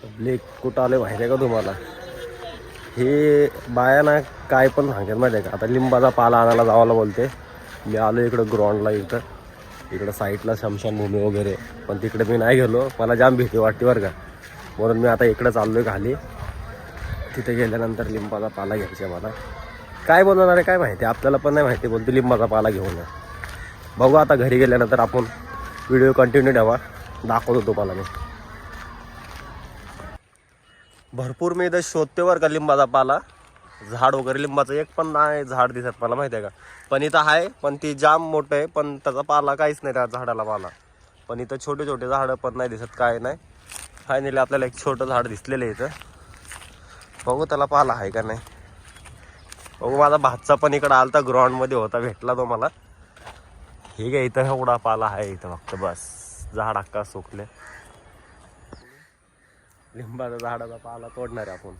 Blake कुठं आले माहिती आहे का तुम्हाला? हे बाया ना काय पण सांगेल माहिती आहे का? आता लिंबाचा पाला आणायला जावाला बोलते. मी आलो इकडं ग्राउंडला, इकडं साईडला शमशानभूमी वगैरे, पण तिकडे मी नाही गेलो. मला जाम भीती वाटते बरं का, म्हणून मी आता इकडं चाललो आहे खाली. तिथे गेल्यानंतर लिंबाचा पाला घ्यायचा मला. काय बनवणार आहे काय माहिती, आपल्याला पण नाही माहिती. बोलतो लिंबाचा पाला घेऊन या. बघू आता घरी गेल्यानंतर आपण व्हिडिओ कंटिन्यू ठेवा, दाखवतो तुम्हाला मी. भरपूर मी इथं शोधते बरं का लिंबाचा पाला. झाड वगैरे लिंबाचं एक पण नाही झाड दिसत मला, माहिती आहे का? पण इथं आहे, पण ती जाम मोठं आहे, पण त्याचा पाला काहीच नाही त्या झाडाला पाला. पण इथं छोटे छोटे झाडं पण नाही दिसत, काय नाही. फायनली आपल्याला एक छोटं झाड दिसलेलं आहे इथं. बघू त्याला पाला आहे का नाही. बघू, माझा भातचा पण इकडं आलता, ग्राउंडमध्ये होता, भेटला तो मला. हे काय इथं एवढा पाला आहे इथं फक्त, बस. झाड अक्का सुकले. लिंबाचा झाडाचा पाला तोडणार आहे आपण.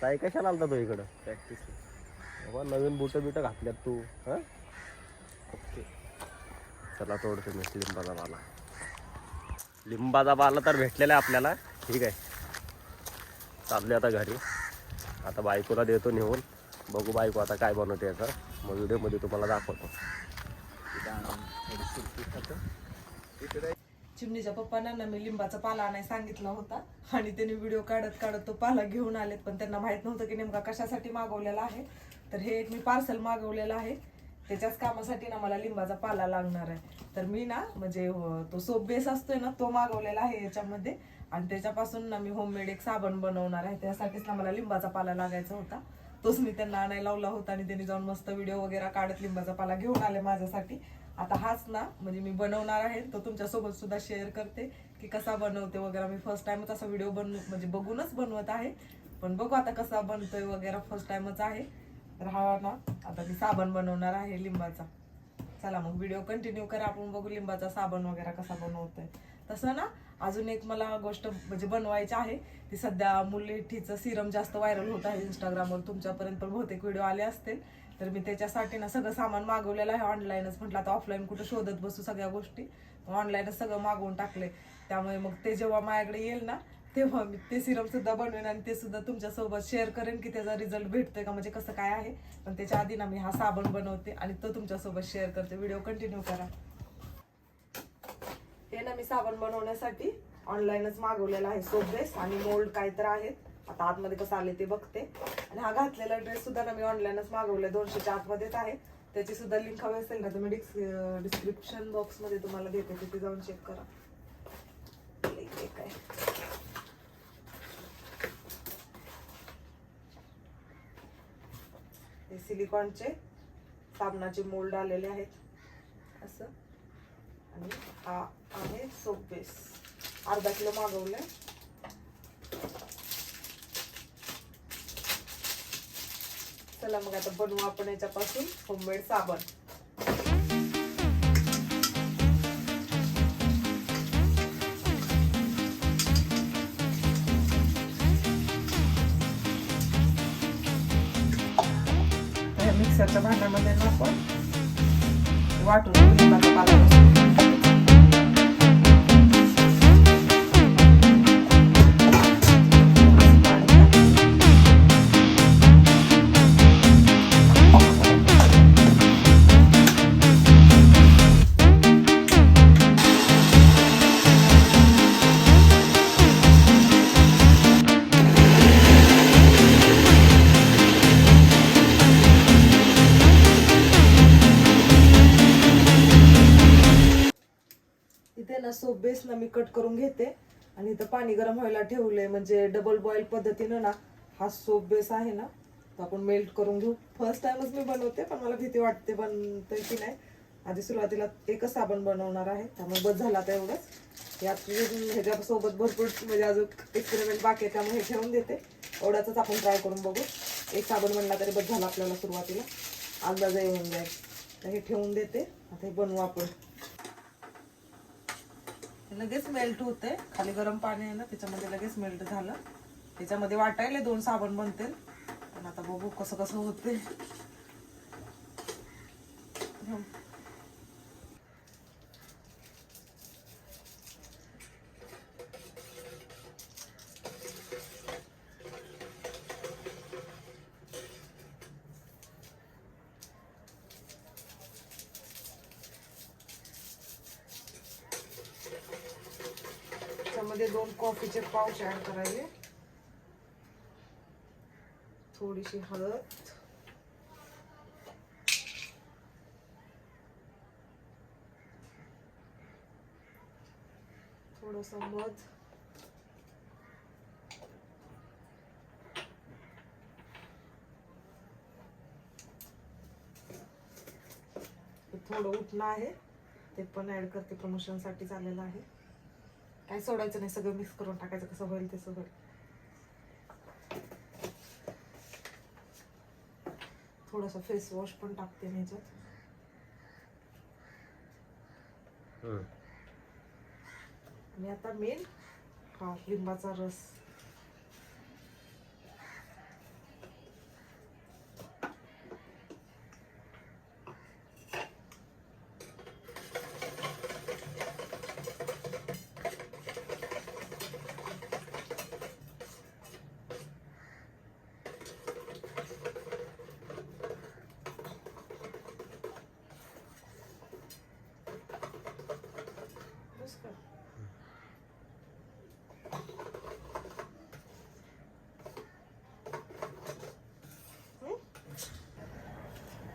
ताई कशाला आलता तो इकडं प्रॅक्टिस? बाबा नवीन बुटं बिटं घातल्यात तू, हां? ओके, चला तोडतो मी लिंबाचा पाला. लिंबाचा पाला तर भेटलेला आहे आपल्याला. ठीक आहे, चालले आता घरी. आता बायकोला देतो नेऊन. बघू बायको आता काय बनवते याचा, मग व्हिडिओमध्ये तुम्हाला दाखवतो. चिमणीच्या पप्पांना ना मी लिंबाचा पाला आणायला सांगितला होता, आणि त्यांनी व्हिडिओ काढत काढत तो पाला घेऊन आलेत. पण त्यांना माहित नव्हतं की नेमका कशासाठी मागवलेला आहे. तर हे एक मी पार्सल मागवलेलं आहे, त्याच्याच कामासाठी ना मला लिंबाचा पाला लागणार आहे. तर मी ना म्हणजे तो सोप बेस असतोय ना, तो मागवलेला आहे याच्यामध्ये. आणि त्याच्यापासून ना मी होममेड एक साबण बनवणार आहे. त्यासाठीच ना मला लिंबाचा पाला लागायचा होता. तोच मी त्यांना आणायला लावला होता, आणि त्यांनी जाऊन मस्त व्हिडिओ वगैरे काढत लिंबाचा पाला घेऊन आले माझ्यासाठी. आता हाच ना म्हणजे मी बनवणार आहे, तो तुमच्यासोबत सुद्धा शेअर करते की कसा बनवते वगैरे. मी फर्स्ट टाइमच असा व्हिडिओ म्हणजे बघूनच बनवत आहे, पण बघू आता कसा बनतोय वगैरे, फर्स्ट टाइमच आहे. तर हा ना आता मी साबण बनवणार आहे लिंबाचा. चला मग व्हिडिओ कंटिन्यू करा, आपण बघू लिंबाचा साबण वगैरे कसा बनवतोय. तसं ना अजून एक मला गोष्ट म्हणजे बनवायची आहे. ती सध्या मुलठीचं सिरम जास्त व्हायरल होत आहे इंस्टाग्रामवर, तुमच्यापर्यंत पण बहुतेक व्हिडिओ आले असतील. तर मी त्याच्यासाठी ना सगळं सामान मागवलेलं आहे ऑनलाईनच. म्हटलं आता ऑफलाईन कुठं शोधत बसू सगळ्या गोष्टी, ऑनलाईनच सगळं मागवून टाकले. त्यामुळे मग ते जेव्हा माझ्याकडे येईल ना, तेव्हा मी ते सिरम सुद्धा बनवेन, आणि ते सुद्धा तुमच्यासोबत शेअर करेन की त्याचा रिझल्ट भेटतोय का, म्हणजे कसं काय आहे. पण त्याच्या आधी ना मी हा साबण बनवते आणि तो तुमच्यासोबत शेअर करते. व्हिडिओ कंटिन्यू करा. हे ना मी साबण बनवण्यासाठी ऑनलाईनच मागवलेला आहे, सोप बेस आणि मोल्ड काय तर आहेत. आता आतमध्ये कसं आले ते बघते. आणि हा घातलेला ड्रेस सुद्धा ना मी ऑनलाईनच मागवलाय, 200च्या आतमध्येच आहे. त्याची सुद्धा लिंक हवी असेल ना तर मी डिस्क्रिप्शन बॉक्स मध्ये तुम्हाला देते, तिथे जाऊन चेक करा. काय हे सिलिकॉनचे साबणाचे मोल्ड आलेले आहेत असं. आणि हा आहे सोप बेस, अर्धा किलो मागवलंय. चला मग आता बनवू आपण याच्यापासून होममेड साबण. मिक्सरच्या भांड्यामध्ये ना आपण वाटून लिंबाचा पाला सोप बेस ना मी कट करून घेते. आणि इथं पाणी गरम व्हायला ठेवलंय, म्हणजे डबल बॉईल पद्धतीनं ना हा सोप बेस आहे ना तो आपण मेल्ट करून घेऊ. फर्स्ट टाइमच मी बनवते, पण मला भीती वाटते बनतंय की नाही. आधी सुरुवातीला एकच साबण बनवणार आहे, त्यामुळे बस झाला आता एवढंच. यात ह्याच्यासोबत भरपूर म्हणजे अजून एक्सपेरिमेंट बाकी आहे, त्यामुळे हे ठेवून देते. एवढ्याच आपण ट्राय करून बघू. एक साबण बनला तरी बस झाला आपल्याला, सुरुवातीला अंदाज येऊन जाईल. तर हे ठेवून देते, आता हे बनवू आपण. लगेच मेल्ट होते, खाली गरम पाणी आहे ना त्याच्यामध्ये लगेच मेल्ट झालं. त्याच्यामध्ये वाटायला 2 साबण बनतील, पण आता बघू कसं कसं होते. त्याच्यामध्ये 2 कॉफीचे पाउच ऍड करायचे, थोडीशी हळद, थोडंसं मध, थोडं उठणं आहे ते पण ऍड करते, प्रमोशन साठी चाललेलं आहे. काय सोडायचं नाही, सगळं मिक्स करून टाकायचं, कसं होईल तसं होईल. थोडंसं फेस वॉश पण टाकते मी ह्याच्यात. आणि आता मेन हा लिंबाचा रस.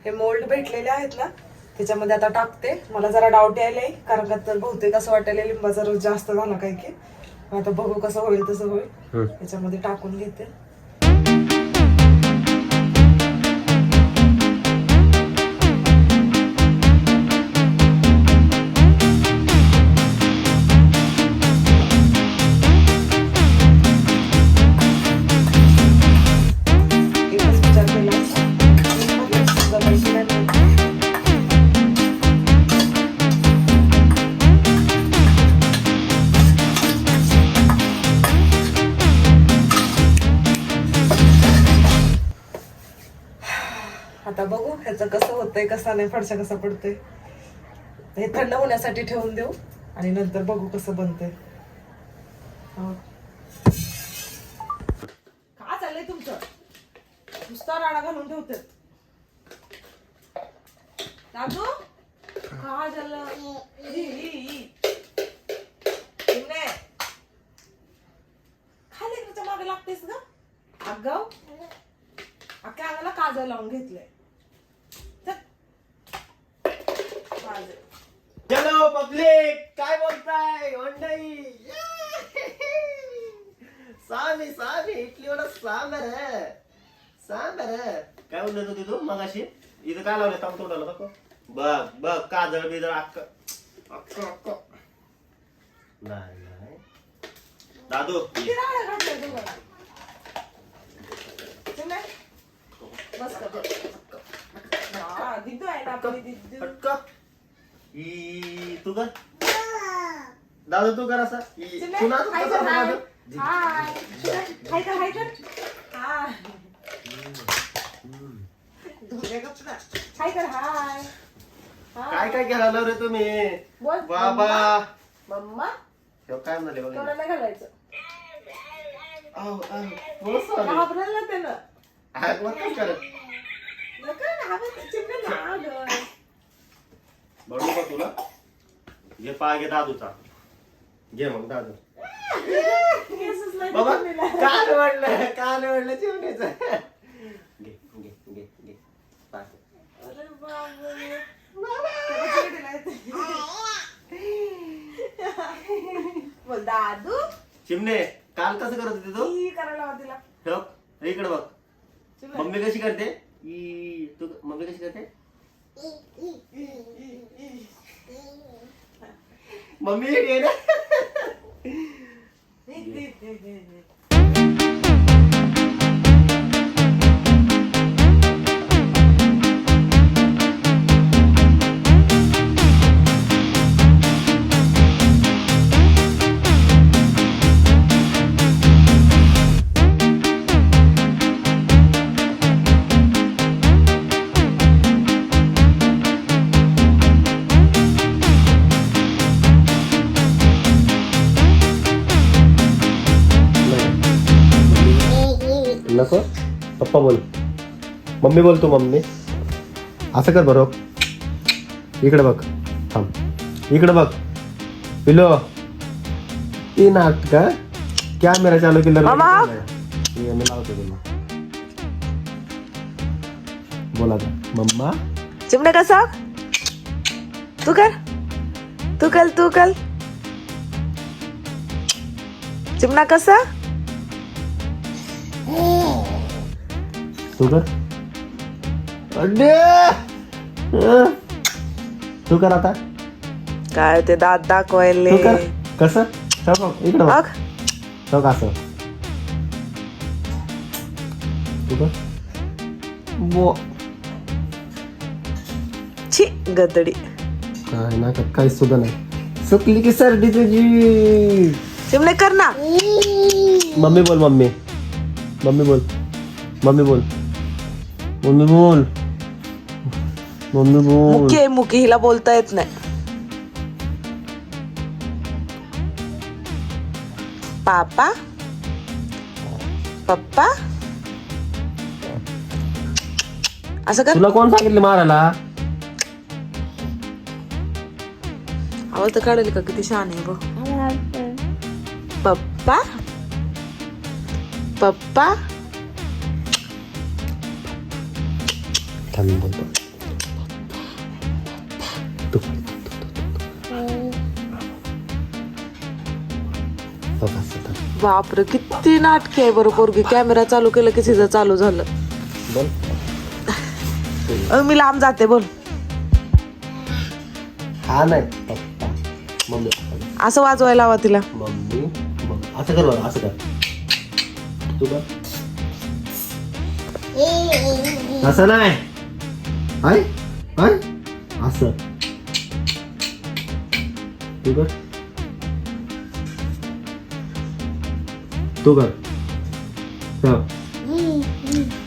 हे मोल्ड भेटलेले आहेत ना, त्याच्यामध्ये आता टाकते. मला जरा डाऊट यायलाय, कारण का तर बहुतेक असं वाटायला लिंबाचा रस जास्त झाला काय की. आता बघू कसं होईल तसं होईल. त्याच्यामध्ये टाकून घेते. आता बघू ह्याचं कसं होतंय, कसा नाही, फडशा कसा पडतोय. हे थंड होण्यासाठी ठेवून देऊ आणि नंतर बघू कसं बनतंय. का चाललंय तुमचं? नुसता राडा घालून ठेवते. दादू का झालं? खाली त्याच्या मागे लागतेस ना अगाव. अख्ख्या अंगाला काजळ लावून घेतलंय. हॅलो पब्लिक, काय बोलताय मंडळी? सामी सामी इडलीवर सांबर काय बोलत होती तू मगाशी? इथं काय लावलं काम तोंडाला? बघ बघ बघ, काजळ बिजळ अक्क अक्क अक्क. नाही दादू बस कर. दिदू आहे ना आपली दिदू. तू कर दादू, तू कर असं. काय काय केलं रे तुम्ही? बाबा मम्मा काय म्हणाले बघ. तोंडाला घालायचं. घाबरलं त्यानं. बरोबर का तुला? घे पा, घे दादूचा, घे मग दादू. बाबा काल वाढलं जेवण्याचं. घे घे घे घे पा. बोल दादू. चिमणे काल कसं करत होती तू? करायला हवा तिला. इकडे बघ, मम्मी कशी करते. तू मम्मी कशी करते? मम्मी ये ना. नको पप्पा बोल, मम्मी बोल. तू मम्मी असं कर बरोबर. इकडे बघ, थांब, इकडे बघ पिलो, किती नाटक कॅमेरा चालू केला मामा. मी लावतो तुला बोला मम्मा चिमणे कसा तू कर तू कर चिमणा कसा तू कर अड्डे तू कर आता काय ते दात दाखवायले तू कर कसं इकडं बघ. बघ तो कसं तू कर बो छी गदडी काय ना काही सुद्धा नाही सुकली की सर्दी तुझी चिमणे कर ना मम्मी बोल मम्मी मम्मी बोल मम्मी बोल मम्मी बोल मम्मी बोल मुकी आहे मुकी हिला बोलता येत नाही पापा पप्पा असं कर तुला कोण सांगितलं मारायला आवाज तर काढेल का किती छान आहे बघ पप्पा पप्पा थांब बोलतो तू तो कसं तर. बापरे किती नाटके आहे बरं पोरगी कॅमेरा चालू केलं की तिचं चालू झालं बोल मी लांब जाते बोल हा नाही पप्पा मम्मी असं वाजवायला हवा तिला मम्मी मम्मी असं कर बरं असं कर तू कर असं नाही हाय हाय असं तू कर तू कर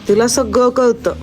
तिला सगळं कळतं